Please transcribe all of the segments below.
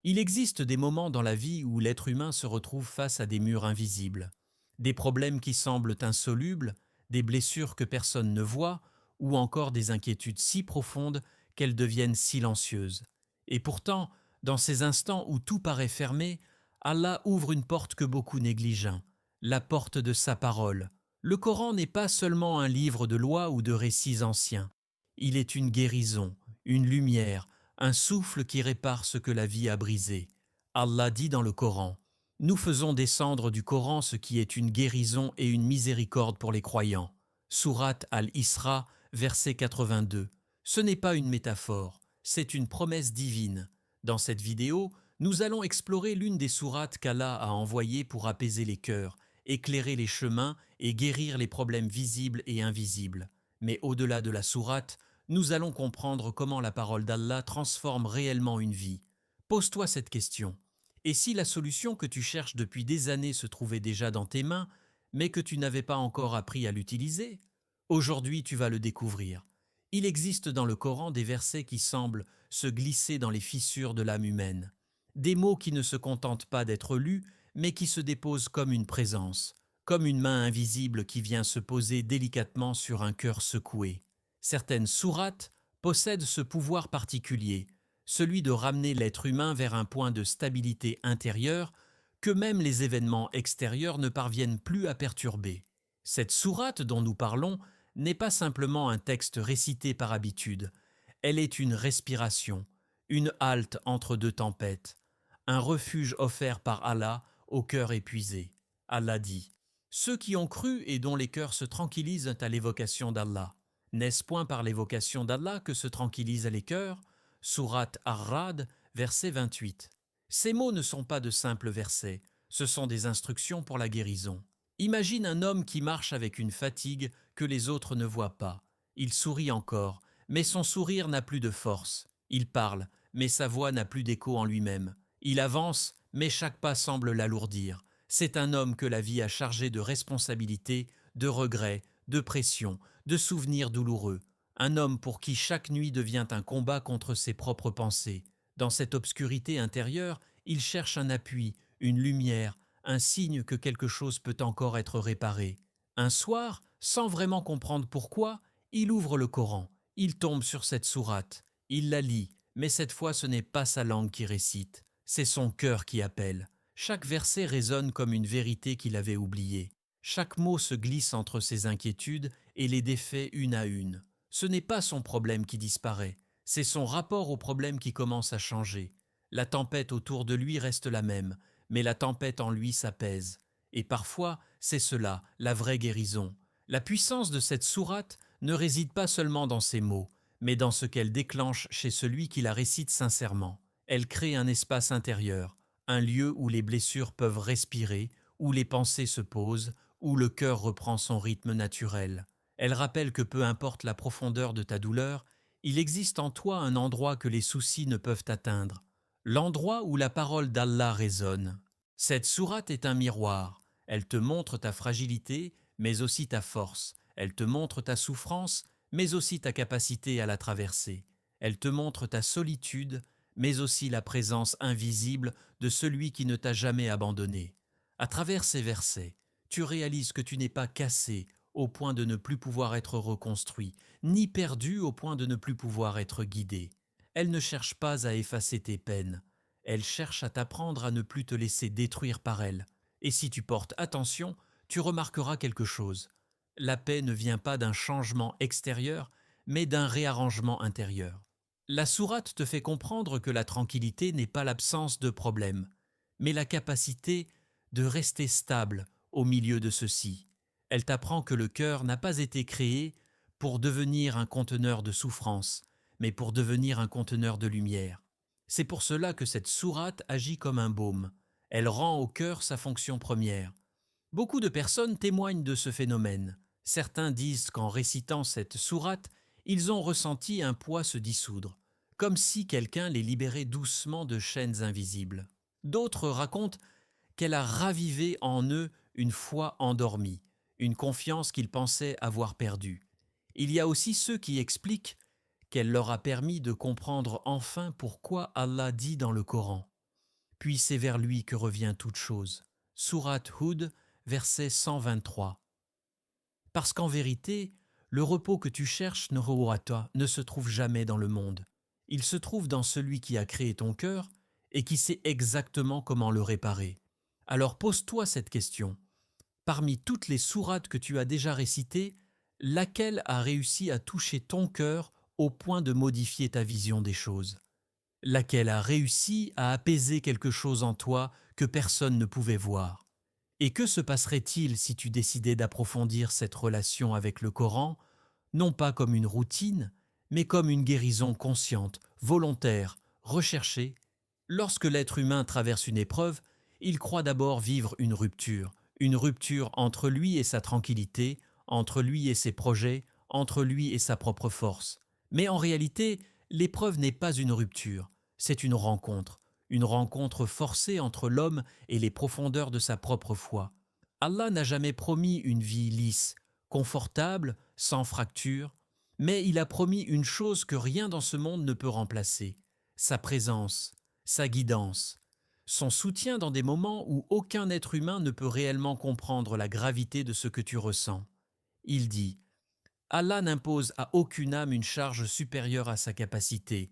Il existe des moments dans la vie où l'être humain se retrouve face à des murs invisibles, des problèmes qui semblent insolubles, des blessures que personne ne voit, ou encore des inquiétudes si profondes qu'elles deviennent silencieuses. Et pourtant, dans ces instants où tout paraît fermé, Allah ouvre une porte que beaucoup négligent, la porte de sa parole. Le Coran n'est pas seulement un livre de lois ou de récits anciens. Il est une guérison, une lumière, un souffle qui répare ce que la vie a brisé. Allah dit dans le Coran, « Nous faisons descendre du Coran ce qui est une guérison et une miséricorde pour les croyants. » Sourate Al-Isra, verset 82. Ce n'est pas une métaphore, c'est une promesse divine. Dans cette vidéo, nous allons explorer l'une des sourates qu'Allah a envoyées pour apaiser les cœurs, éclairer les chemins et guérir les problèmes visibles et invisibles. Mais au-delà de la sourate, nous allons comprendre comment la parole d'Allah transforme réellement une vie. Pose-toi cette question. Et si la solution que tu cherches depuis des années se trouvait déjà dans tes mains, mais que tu n'avais pas encore appris à l'utiliser? Aujourd'hui, tu vas le découvrir. Il existe dans le Coran des versets qui semblent se glisser dans les fissures de l'âme humaine. Des mots qui ne se contentent pas d'être lus, mais qui se déposent comme une présence, comme une main invisible qui vient se poser délicatement sur un cœur secoué. Certaines sourates possèdent ce pouvoir particulier, celui de ramener l'être humain vers un point de stabilité intérieure que même les événements extérieurs ne parviennent plus à perturber. Cette sourate dont nous parlons n'est pas simplement un texte récité par habitude, elle est une respiration, une halte entre deux tempêtes, un refuge offert par Allah au cœur épuisé. Allah dit, « Ceux qui ont cru et dont les cœurs se tranquillisent à l'évocation d'Allah. N'est-ce point par l'évocation d'Allah que se tranquillisent les cœurs ?» Sourate Ar-Ra'd, verset 28. Ces mots ne sont pas de simples versets, ce sont des instructions pour la guérison. Imagine un homme qui marche avec une fatigue que les autres ne voient pas. Il sourit encore, mais son sourire n'a plus de force. Il parle, mais sa voix n'a plus d'écho en lui-même. Il avance, mais chaque pas semble l'alourdir. C'est un homme que la vie a chargé de responsabilités, de regrets, de pression, de souvenirs douloureux. Un homme pour qui chaque nuit devient un combat contre ses propres pensées. Dans cette obscurité intérieure, il cherche un appui, une lumière, un signe que quelque chose peut encore être réparé. Un soir, sans vraiment comprendre pourquoi, il ouvre le Coran, il tombe sur cette sourate, il la lit, mais cette fois ce n'est pas sa langue qui récite, c'est son cœur qui appelle. Chaque verset résonne comme une vérité qu'il avait oubliée. Chaque mot se glisse entre ses inquiétudes et les défait une à une. Ce n'est pas son problème qui disparaît, c'est son rapport au problème qui commence à changer. La tempête autour de lui reste la même, mais la tempête en lui s'apaise. Et parfois, c'est cela, la vraie guérison. La puissance de cette sourate ne réside pas seulement dans ses mots, mais dans ce qu'elle déclenche chez celui qui la récite sincèrement. Elle crée un espace intérieur, un lieu où les blessures peuvent respirer, où les pensées se posent, où le cœur reprend son rythme naturel. Elle rappelle que peu importe la profondeur de ta douleur, il existe en toi un endroit que les soucis ne peuvent atteindre, l'endroit où la parole d'Allah résonne. Cette sourate est un miroir. Elle te montre ta fragilité, mais aussi ta force. Elle te montre ta souffrance, mais aussi ta capacité à la traverser. Elle te montre ta solitude, mais aussi la présence invisible de celui qui ne t'a jamais abandonné. À travers ces versets, tu réalises que tu n'es pas cassé au point de ne plus pouvoir être reconstruit, ni perdu au point de ne plus pouvoir être guidé. Elle ne cherche pas à effacer tes peines, elle cherche à t'apprendre à ne plus te laisser détruire par elle. Et si tu portes attention, tu remarqueras quelque chose. La paix ne vient pas d'un changement extérieur, mais d'un réarrangement intérieur. La sourate te fait comprendre que la tranquillité n'est pas l'absence de problèmes, mais la capacité de rester stable au milieu de ceux-ci. Elle t'apprend que le cœur n'a pas été créé pour devenir un conteneur de souffrance, mais pour devenir un conteneur de lumière. C'est pour cela que cette sourate agit comme un baume. Elle rend au cœur sa fonction première. Beaucoup de personnes témoignent de ce phénomène. Certains disent qu'en récitant cette sourate, ils ont ressenti un poids se dissoudre, comme si quelqu'un les libérait doucement de chaînes invisibles. D'autres racontent qu'elle a ravivé en eux une foi endormie, une confiance qu'ils pensaient avoir perdue. Il y a aussi ceux qui expliquent qu'elle leur a permis de comprendre enfin pourquoi Allah dit dans le Coran puis c'est vers lui que revient toute chose. Sourate Hud, verset 123. Parce qu'en vérité, le repos que tu cherches, Nehuwata, ne se trouve jamais dans le monde. Il se trouve dans celui qui a créé ton cœur et qui sait exactement comment le réparer. Alors pose-toi cette question. Parmi toutes les sourates que tu as déjà récitées, laquelle a réussi à toucher ton cœur au point de modifier ta vision des choses? Laquelle a réussi à apaiser quelque chose en toi que personne ne pouvait voir? Et que se passerait-il si tu décidais d'approfondir cette relation avec le Coran, non pas comme une routine, mais comme une guérison consciente, volontaire, recherchée? Lorsque l'être humain traverse une épreuve, il croit d'abord vivre une rupture entre lui et sa tranquillité, entre lui et ses projets, entre lui et sa propre force. Mais en réalité, l'épreuve n'est pas une rupture, c'est une rencontre forcée entre l'homme et les profondeurs de sa propre foi. Allah n'a jamais promis une vie lisse, confortable, sans fracture, mais il a promis une chose que rien dans ce monde ne peut remplacer, sa présence, sa guidance, son soutien dans des moments où aucun être humain ne peut réellement comprendre la gravité de ce que tu ressens. Il dit « Allah n'impose à aucune âme une charge supérieure à sa capacité ».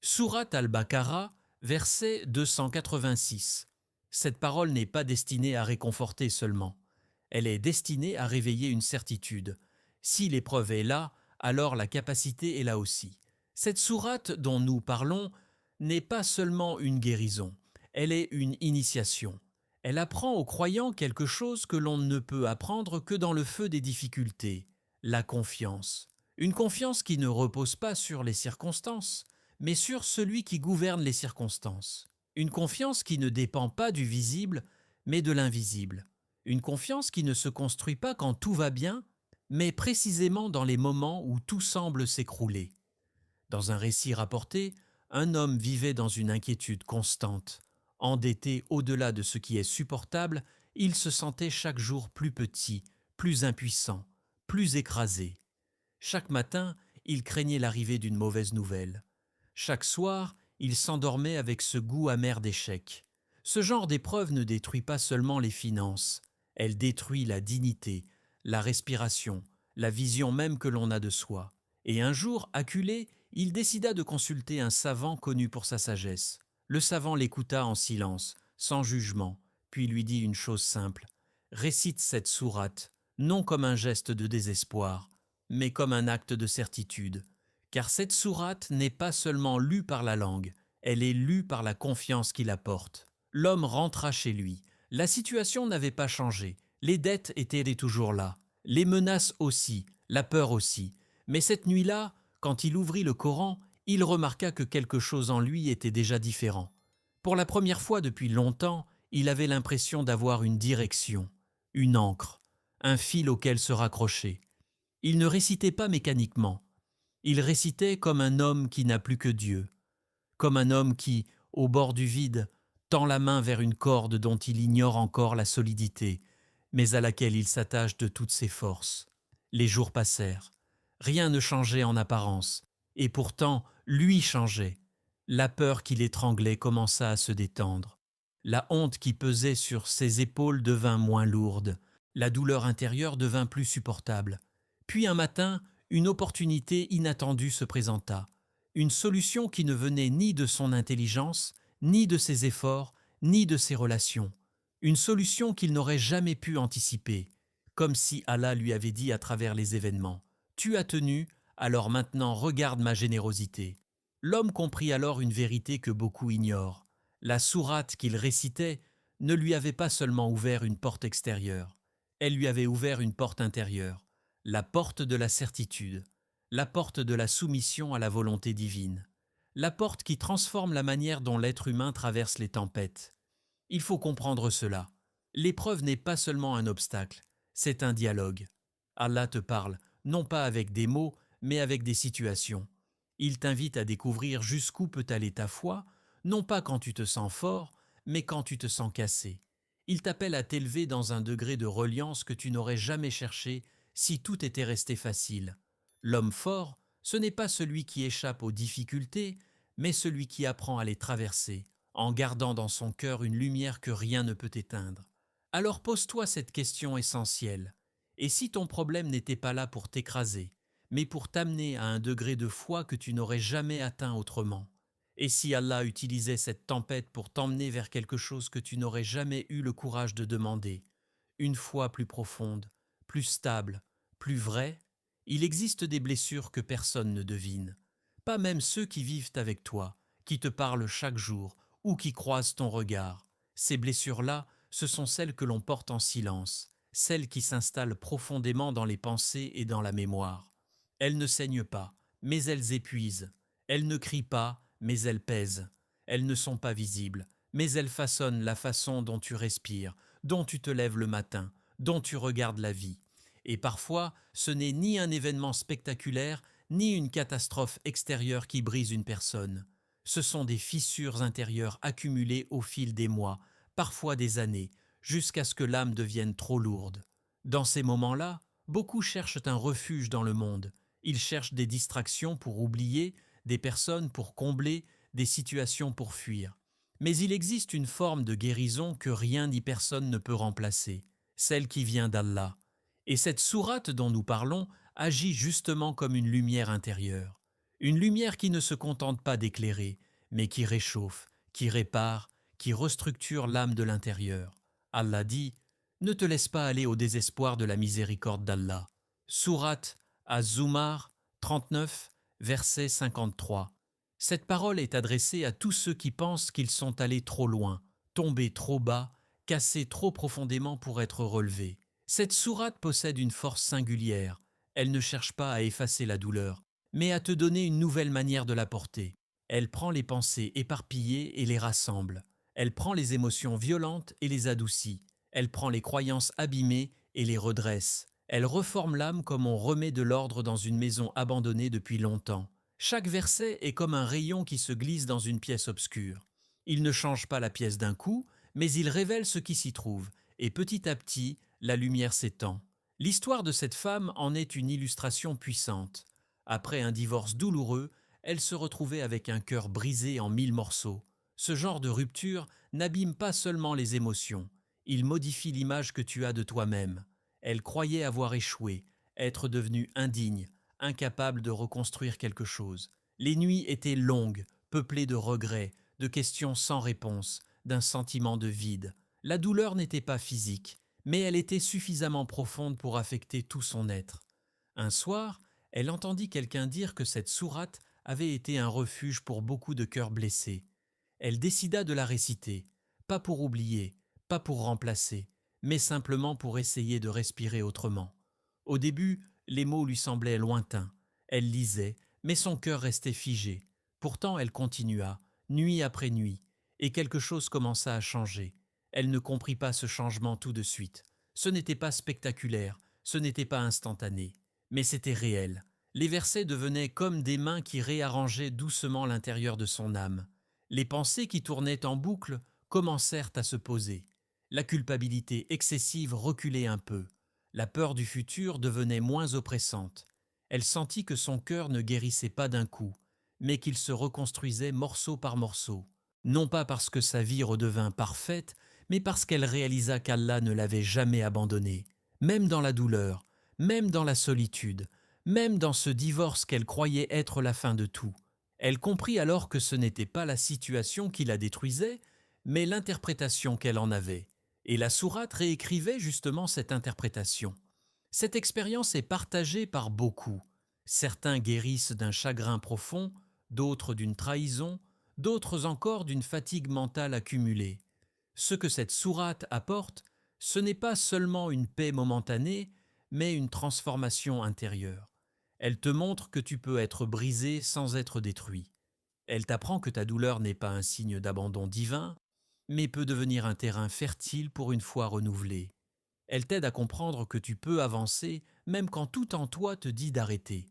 Sourate al-Baqarah, verset 286. Cette parole n'est pas destinée à réconforter seulement. Elle est destinée à réveiller une certitude. Si l'épreuve est là, alors la capacité est là aussi. Cette sourate dont nous parlons n'est pas seulement une guérison, elle est une initiation. Elle apprend aux croyants quelque chose que l'on ne peut apprendre que dans le feu des difficultés, la confiance. Une confiance qui ne repose pas sur les circonstances, mais sur celui qui gouverne les circonstances. Une confiance qui ne dépend pas du visible, mais de l'invisible. Une confiance qui ne se construit pas quand tout va bien, mais précisément dans les moments où tout semble s'écrouler. Dans un récit rapporté, un homme vivait dans une inquiétude constante. Endetté au-delà de ce qui est supportable, il se sentait chaque jour plus petit, plus impuissant, plus écrasé. Chaque matin, il craignait l'arrivée d'une mauvaise nouvelle. Chaque soir, il s'endormait avec ce goût amer d'échec. Ce genre d'épreuve ne détruit pas seulement les finances, elle détruit la dignité, la respiration, la vision même que l'on a de soi. Et un jour, acculé, il décida de consulter un savant connu pour sa sagesse. Le savant l'écouta en silence, sans jugement, puis lui dit une chose simple. Récite cette sourate, non comme un geste de désespoir, mais comme un acte de certitude. Car cette sourate n'est pas seulement lue par la langue, elle est lue par la confiance qu'il apporte. L'homme rentra chez lui. La situation n'avait pas changé. Les dettes étaient toujours là. Les menaces aussi, la peur aussi. Mais cette nuit-là, quand il ouvrit le Coran, il remarqua que quelque chose en lui était déjà différent. Pour la première fois depuis longtemps, il avait l'impression d'avoir une direction, une ancre, un fil auquel se raccrocher. Il ne récitait pas mécaniquement. Il récitait comme un homme qui n'a plus que Dieu, comme un homme qui, au bord du vide, tend la main vers une corde dont il ignore encore la solidité, mais à laquelle il s'attache de toutes ses forces. Les jours passèrent. Rien ne changeait en apparence, et pourtant, lui changeait. La peur qui l'étranglait commença à se détendre. La honte qui pesait sur ses épaules devint moins lourde. La douleur intérieure devint plus supportable. Puis un matin, une opportunité inattendue se présenta. Une solution qui ne venait ni de son intelligence, ni de ses efforts, ni de ses relations. Une solution qu'il n'aurait jamais pu anticiper, comme si Allah lui avait dit à travers les événements. « Tu as tenu, alors maintenant regarde ma générosité. » L'homme comprit alors une vérité que beaucoup ignorent. La sourate qu'il récitait ne lui avait pas seulement ouvert une porte extérieure, elle lui avait ouvert une porte intérieure, la porte de la certitude, la porte de la soumission à la volonté divine, la porte qui transforme la manière dont l'être humain traverse les tempêtes. Il faut comprendre cela. L'épreuve n'est pas seulement un obstacle, c'est un dialogue. Allah te parle, non pas avec des mots, mais avec des situations. Il t'invite à découvrir jusqu'où peut aller ta foi, non pas quand tu te sens fort, mais quand tu te sens cassé. Il t'appelle à t'élever dans un degré de reliance que tu n'aurais jamais cherché si tout était resté facile. L'homme fort, ce n'est pas celui qui échappe aux difficultés, mais celui qui apprend à les traverser, en gardant dans son cœur une lumière que rien ne peut éteindre. Alors pose-toi cette question essentielle. Et si ton problème n'était pas là pour t'écraser, mais pour t'amener à un degré de foi que tu n'aurais jamais atteint autrement? Et si Allah utilisait cette tempête pour t'emmener vers quelque chose que tu n'aurais jamais eu le courage de demander, une foi plus profonde, plus stable, plus vraie? Il existe des blessures que personne ne devine, pas même ceux qui vivent avec toi, qui te parlent chaque jour ou qui croisent ton regard. Ces blessures-là, ce sont celles que l'on porte en silence, celles qui s'installent profondément dans les pensées et dans la mémoire. Elles ne saignent pas, mais elles épuisent. Elles ne crient pas, mais elles pèsent. Elles ne sont pas visibles, mais elles façonnent la façon dont tu respires, dont tu te lèves le matin, dont tu regardes la vie. Et parfois, ce n'est ni un événement spectaculaire, ni une catastrophe extérieure qui brise une personne. Ce sont des fissures intérieures accumulées au fil des mois, parfois des années, jusqu'à ce que l'âme devienne trop lourde. Dans ces moments-là, beaucoup cherchent un refuge dans le monde. Ils cherchent des distractions pour oublier, des personnes pour combler, des situations pour fuir. Mais il existe une forme de guérison que rien ni personne ne peut remplacer, celle qui vient d'Allah. Et cette sourate dont nous parlons agit justement comme une lumière intérieure. Une lumière qui ne se contente pas d'éclairer, mais qui réchauffe, qui répare, qui restructure l'âme de l'intérieur. Allah dit: ne te laisse pas aller au désespoir de la miséricorde d'Allah. Sourate Az-Zumar 39, verset 53. Cette parole est adressée à tous ceux qui pensent qu'ils sont allés trop loin, tombés trop bas, cassés trop profondément pour être relevés. Cette sourate possède une force singulière. Elle ne cherche pas à effacer la douleur, mais à te donner une nouvelle manière de la porter. Elle prend les pensées éparpillées et les rassemble. Elle prend les émotions violentes et les adoucit. Elle prend les croyances abîmées et les redresse. Elle reforme l'âme comme on remet de l'ordre dans une maison abandonnée depuis longtemps. Chaque verset est comme un rayon qui se glisse dans une pièce obscure. Il ne change pas la pièce d'un coup, mais il révèle ce qui s'y trouve, et petit à petit, la lumière s'étend. L'histoire de cette femme en est une illustration puissante. Après un divorce douloureux, elle se retrouvait avec un cœur brisé en 1000 morceaux. Ce genre de rupture n'abîme pas seulement les émotions, il modifie l'image que tu as de toi-même. Elle croyait avoir échoué, être devenue indigne, incapable de reconstruire quelque chose. Les nuits étaient longues, peuplées de regrets, de questions sans réponse, d'un sentiment de vide. La douleur n'était pas physique, mais elle était suffisamment profonde pour affecter tout son être. Un soir, elle entendit quelqu'un dire que cette sourate avait été un refuge pour beaucoup de cœurs blessés. Elle décida de la réciter, pas pour oublier, pas pour remplacer, mais simplement pour essayer de respirer autrement. Au début, les mots lui semblaient lointains. Elle lisait, mais son cœur restait figé. Pourtant, elle continua, nuit après nuit, et quelque chose commença à changer. Elle ne comprit pas ce changement tout de suite. Ce n'était pas spectaculaire, ce n'était pas instantané, mais c'était réel. Les versets devenaient comme des mains qui réarrangeaient doucement l'intérieur de son âme. Les pensées qui tournaient en boucle commencèrent à se poser. La culpabilité excessive reculait un peu. La peur du futur devenait moins oppressante. Elle sentit que son cœur ne guérissait pas d'un coup, mais qu'il se reconstruisait morceau par morceau. Non pas parce que sa vie redevint parfaite, mais parce qu'elle réalisa qu'Allah ne l'avait jamais abandonnée, même dans la douleur, même dans la solitude, même dans ce divorce qu'elle croyait être la fin de tout. Elle comprit alors que ce n'était pas la situation qui la détruisait, mais l'interprétation qu'elle en avait. Et la sourate réécrivait justement cette interprétation. Cette expérience est partagée par beaucoup. Certains guérissent d'un chagrin profond, d'autres d'une trahison, d'autres encore d'une fatigue mentale accumulée. Ce que cette sourate apporte, ce n'est pas seulement une paix momentanée, mais une transformation intérieure. Elle te montre que tu peux être brisé sans être détruit. Elle t'apprend que ta douleur n'est pas un signe d'abandon divin, mais peut devenir un terrain fertile pour une foi renouvelée. Elle t'aide à comprendre que tu peux avancer même quand tout en toi te dit d'arrêter.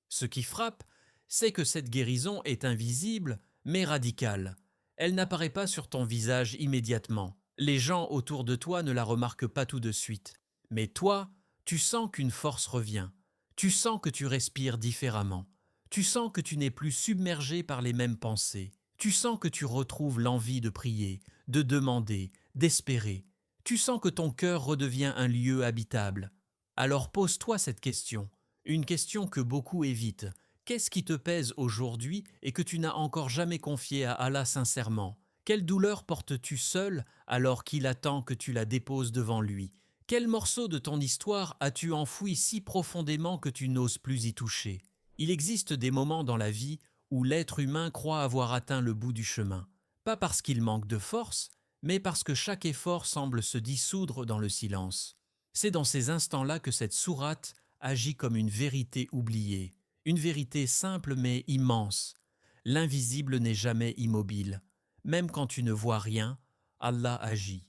Ce qui frappe, c'est que cette guérison est invisible, mais radicale. Elle n'apparaît pas sur ton visage immédiatement. Les gens autour de toi ne la remarquent pas tout de suite. Mais toi, tu sens qu'une force revient. Tu sens que tu respires différemment. Tu sens que tu n'es plus submergé par les mêmes pensées. Tu sens que tu retrouves l'envie de prier, de demander, d'espérer. Tu sens que ton cœur redevient un lieu habitable. Alors pose-toi cette question, une question que beaucoup évitent. Qu'est-ce qui te pèse aujourd'hui et que tu n'as encore jamais confié à Allah sincèrement? Quelle douleur portes-tu seul alors qu'il attend que tu la déposes devant lui? Quel morceau de ton histoire as-tu enfoui si profondément que tu n'oses plus y toucher? Il existe des moments dans la vie où l'être humain croit avoir atteint le bout du chemin, pas parce qu'il manque de force, mais parce que chaque effort semble se dissoudre dans le silence. C'est dans ces instants-là que cette sourate agit comme une vérité oubliée, une vérité simple mais immense. L'invisible n'est jamais immobile. Même quand tu ne vois rien, Allah agit.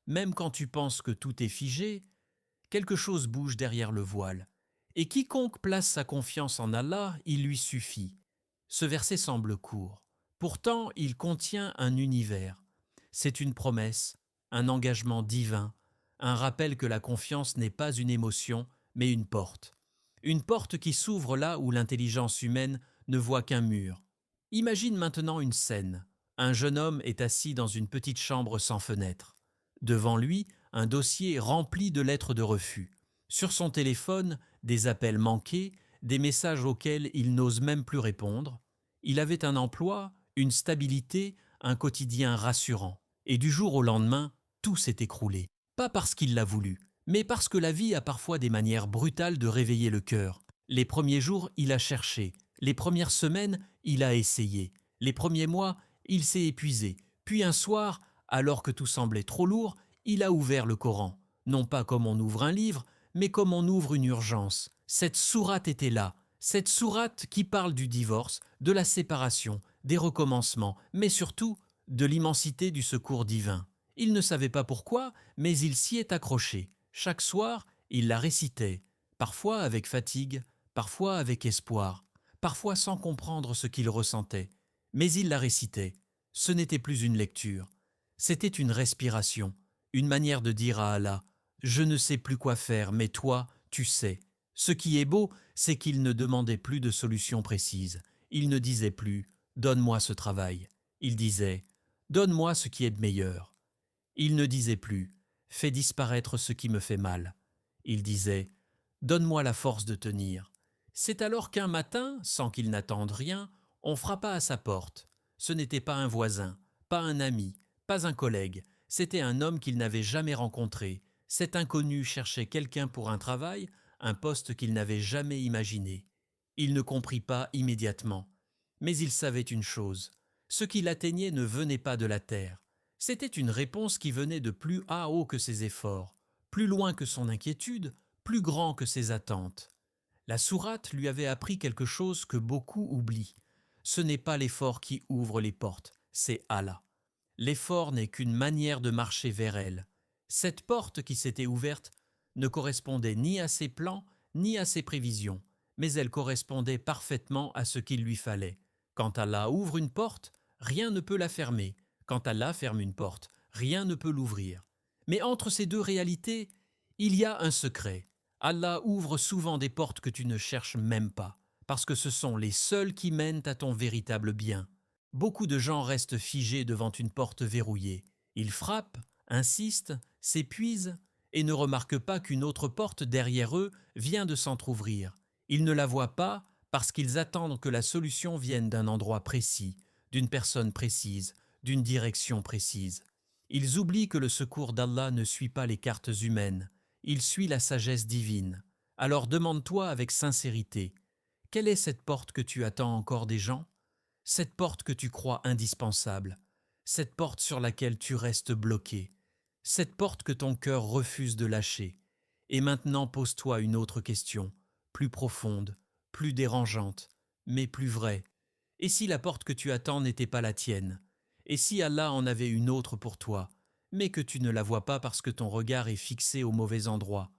Même quand tu penses que tout est figé, quelque chose bouge derrière le voile. Et quiconque place sa confiance en Allah, il lui suffit. Ce verset semble court. Pourtant, il contient un univers. C'est une promesse, un engagement divin, un rappel que la confiance n'est pas une émotion, mais une porte. Une porte qui s'ouvre là où l'intelligence humaine ne voit qu'un mur. Imagine maintenant une scène. Un jeune homme est assis dans une petite chambre sans fenêtre. Devant lui, un dossier rempli de lettres de refus. Sur son téléphone, des appels manqués, des messages auxquels il n'ose même plus répondre. Il avait un emploi, une stabilité, un quotidien rassurant. Et du jour au lendemain, tout s'est écroulé. Pas parce qu'il l'a voulu, mais parce que la vie a parfois des manières brutales de réveiller le cœur. Les premiers jours, il a cherché. Les premières semaines, il a essayé. Les premiers mois, il s'est épuisé. Puis un soir, alors que tout semblait trop lourd, il a ouvert le Coran. Non pas comme on ouvre un livre, mais comme on ouvre une urgence. Cette sourate était là. Cette sourate qui parle du divorce, de la séparation, des recommencements, mais surtout de l'immensité du secours divin. Il ne savait pas pourquoi, mais il s'y est accroché. Chaque soir, il la récitait, parfois avec fatigue, parfois avec espoir, parfois sans comprendre ce qu'il ressentait. Mais il la récitait. Ce n'était plus une lecture. C'était une respiration, une manière de dire à Allah « Je ne sais plus quoi faire, mais toi, tu sais ». Ce qui est beau, c'est qu'il ne demandait plus de solution précise. Il ne disait plus « Donne-moi ce travail ». Il disait « Donne-moi ce qui est de meilleur ». Il ne disait plus « Fais disparaître ce qui me fait mal ». Il disait « Donne-moi la force de tenir ». C'est alors qu'un matin, sans qu'il n'attende rien, on frappa à sa porte. Ce n'était pas un voisin, pas un ami, pas un collègue, c'était un homme qu'il n'avait jamais rencontré. Cet inconnu cherchait quelqu'un pour un travail, un poste qu'il n'avait jamais imaginé. Il ne comprit pas immédiatement. Mais il savait une chose, ce qui l'atteignait ne venait pas de la terre. C'était une réponse qui venait de plus haut que ses efforts, plus loin que son inquiétude, plus grand que ses attentes. La sourate lui avait appris quelque chose que beaucoup oublient. Ce n'est pas l'effort qui ouvre les portes, c'est Allah. L'effort n'est qu'une manière de marcher vers elle. Cette porte qui s'était ouverte ne correspondait ni à ses plans, ni à ses prévisions, mais elle correspondait parfaitement à ce qu'il lui fallait. Quand Allah ouvre une porte, rien ne peut la fermer. Quand Allah ferme une porte, rien ne peut l'ouvrir. Mais entre ces deux réalités, il y a un secret. Allah ouvre souvent des portes que tu ne cherches même pas, parce que ce sont les seules qui mènent à ton véritable bien. Beaucoup de gens restent figés devant une porte verrouillée. Ils frappent, insistent, s'épuisent et ne remarquent pas qu'une autre porte derrière eux vient de s'entr'ouvrir. Ils ne la voient pas parce qu'ils attendent que la solution vienne d'un endroit précis, d'une personne précise, d'une direction précise. Ils oublient que le secours d'Allah ne suit pas les cartes humaines, il suit la sagesse divine. Alors demande-toi avec sincérité, quelle est cette porte que tu attends encore des gens ? Cette porte que tu crois indispensable, cette porte sur laquelle tu restes bloqué, cette porte que ton cœur refuse de lâcher. Et maintenant pose-toi une autre question, plus profonde, plus dérangeante, mais plus vraie. Et si la porte que tu attends n'était pas la tienne ? Et si Allah en avait une autre pour toi, mais que tu ne la vois pas parce que ton regard est fixé au mauvais endroit ?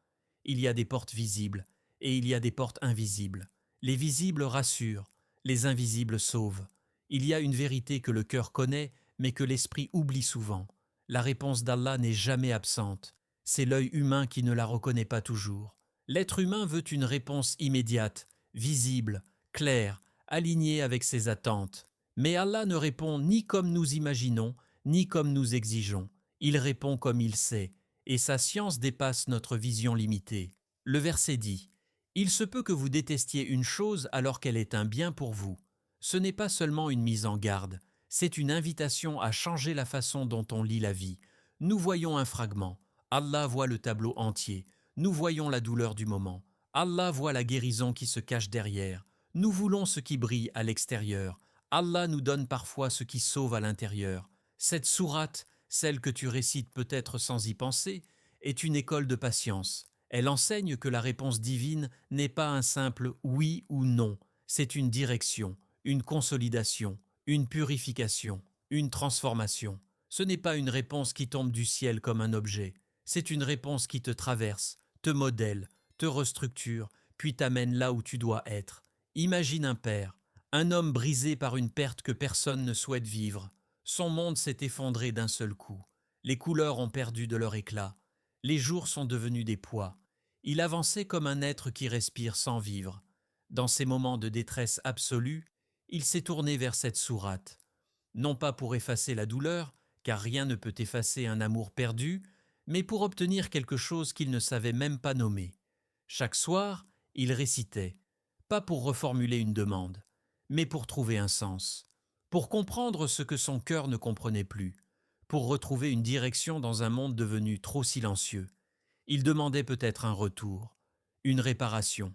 Il y a des portes visibles et il y a des portes invisibles. Les visibles rassurent, les invisibles sauvent. Il y a une vérité que le cœur connaît, mais que l'esprit oublie souvent. La réponse d'Allah n'est jamais absente. C'est l'œil humain qui ne la reconnaît pas toujours. L'être humain veut une réponse immédiate, visible, claire, alignée avec ses attentes. Mais Allah ne répond ni comme nous imaginons, ni comme nous exigeons. Il répond comme il sait, et sa science dépasse notre vision limitée. Le verset dit « Il se peut que vous détestiez une chose alors qu'elle est un bien pour vous. Ce n'est pas seulement une mise en garde, c'est une invitation à changer la façon dont on lit la vie. Nous voyons un fragment, Allah voit le tableau entier. Nous voyons la douleur du moment. Allah voit la guérison qui se cache derrière. Nous voulons ce qui brille à l'extérieur. Allah nous donne parfois ce qui sauve à l'intérieur. Cette sourate, celle que tu récites peut-être sans y penser, est une école de patience. Elle enseigne que la réponse divine n'est pas un simple oui ou non, c'est une direction, une consolidation, une purification, une transformation. Ce n'est pas une réponse qui tombe du ciel comme un objet, c'est une réponse qui te traverse, te modèle, te restructure, puis t'amène là où tu dois être. Imagine un père, un homme brisé par une perte que personne ne souhaite vivre. Son monde s'est effondré d'un seul coup. Les couleurs ont perdu de leur éclat. Les jours sont devenus des poids. Il avançait comme un être qui respire sans vivre. Dans ces moments de détresse absolue, il s'est tourné vers cette sourate. Non pas pour effacer la douleur, car rien ne peut effacer un amour perdu, mais pour obtenir quelque chose qu'il ne savait même pas nommer. Chaque soir, il récitait, pas pour reformuler une demande, mais pour trouver un sens, pour comprendre ce que son cœur ne comprenait plus, pour retrouver une direction dans un monde devenu trop silencieux. Il demandait peut-être un retour, une réparation,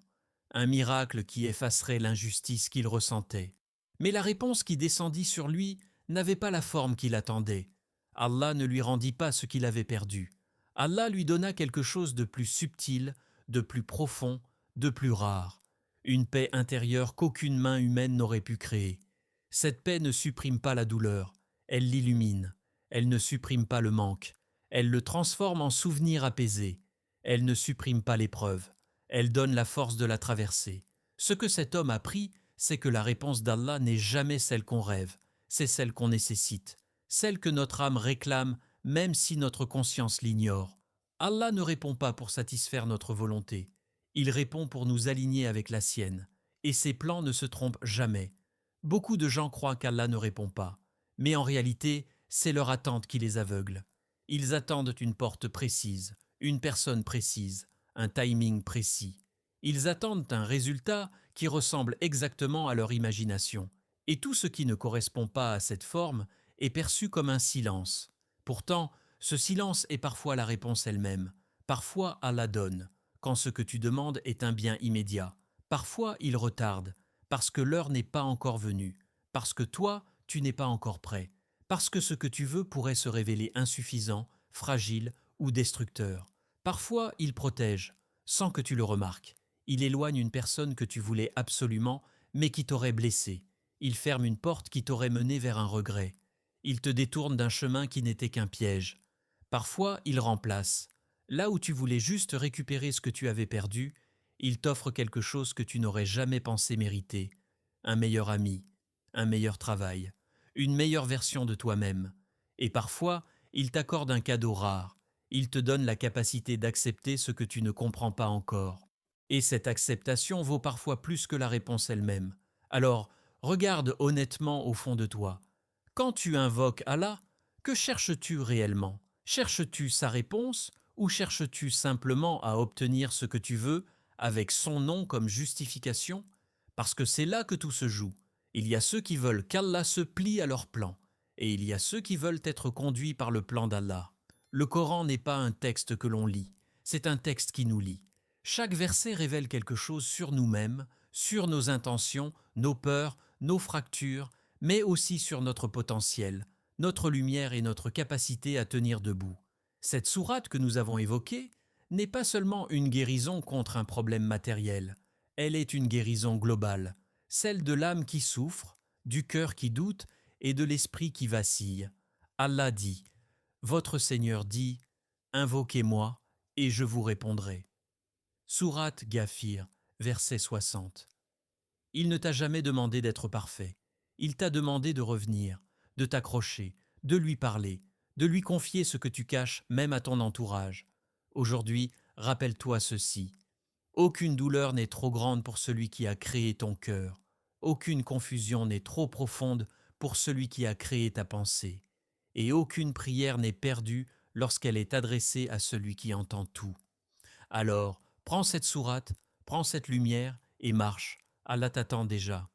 un miracle qui effacerait l'injustice qu'il ressentait. Mais la réponse qui descendit sur lui n'avait pas la forme qu'il attendait. Allah ne lui rendit pas ce qu'il avait perdu. Allah lui donna quelque chose de plus subtil, de plus profond, de plus rare. Une paix intérieure qu'aucune main humaine n'aurait pu créer. Cette paix ne supprime pas la douleur, elle l'illumine. Elle ne supprime pas le manque, elle le transforme en souvenir apaisé. Elle ne supprime pas l'épreuve, elle donne la force de la traverser. Ce que cet homme a appris, c'est que la réponse d'Allah n'est jamais celle qu'on rêve, c'est celle qu'on nécessite, celle que notre âme réclame même si notre conscience l'ignore. Allah ne répond pas pour satisfaire notre volonté, il répond pour nous aligner avec la sienne, et ses plans ne se trompent jamais. Beaucoup de gens croient qu'Allah ne répond pas, mais en réalité, c'est leur attente qui les aveugle. Ils attendent une porte précise, une personne précise, un timing précis. Ils attendent un résultat qui ressemble exactement à leur imagination, et tout ce qui ne correspond pas à cette forme est perçu comme un silence. Pourtant, ce silence est parfois la réponse elle-même. Parfois, Allah donne, quand ce que tu demandes est un bien immédiat. Parfois, il retarde, parce que l'heure n'est pas encore venue, parce que toi, tu n'es pas encore prêt, parce que ce que tu veux pourrait se révéler insuffisant, fragile ou destructeur. Parfois, il protège, sans que tu le remarques. Il éloigne une personne que tu voulais absolument, mais qui t'aurait blessé. Il ferme une porte qui t'aurait mené vers un regret. Il te détourne d'un chemin qui n'était qu'un piège. Parfois, il remplace. Là où tu voulais juste récupérer ce que tu avais perdu, il t'offre quelque chose que tu n'aurais jamais pensé mériter. Un meilleur ami, un meilleur travail, une meilleure version de toi-même. Et parfois, il t'accorde un cadeau rare. Il te donne la capacité d'accepter ce que tu ne comprends pas encore. Et cette acceptation vaut parfois plus que la réponse elle-même. Alors, regarde honnêtement au fond de toi. Quand tu invoques Allah, que cherches-tu réellement? Cherches-tu sa réponse ou cherches-tu simplement à obtenir ce que tu veux avec son nom comme justification? Parce que c'est là que tout se joue. Il y a ceux qui veulent qu'Allah se plie à leur plan, et il y a ceux qui veulent être conduits par le plan d'Allah. Le Coran n'est pas un texte que l'on lit, c'est un texte qui nous lie. Chaque verset révèle quelque chose sur nous-mêmes, sur nos intentions, nos peurs, nos fractures, mais aussi sur notre potentiel, notre lumière et notre capacité à tenir debout. Cette sourate que nous avons évoquée n'est pas seulement une guérison contre un problème matériel, elle est une guérison globale, celle de l'âme qui souffre, du cœur qui doute et de l'esprit qui vacille. Allah dit, votre Seigneur dit, invoquez-moi et je vous répondrai. Sourate Ghafir, verset 60. Il ne t'a jamais demandé d'être parfait. Il t'a demandé de revenir, de t'accrocher, de lui parler, de lui confier ce que tu caches même à ton entourage. Aujourd'hui, rappelle-toi ceci. Aucune douleur n'est trop grande pour celui qui a créé ton cœur. Aucune confusion n'est trop profonde pour celui qui a créé ta pensée, et aucune prière n'est perdue lorsqu'elle est adressée à celui qui entend tout. Alors, prends cette sourate, prends cette lumière et marche. Allah t'attend déjà.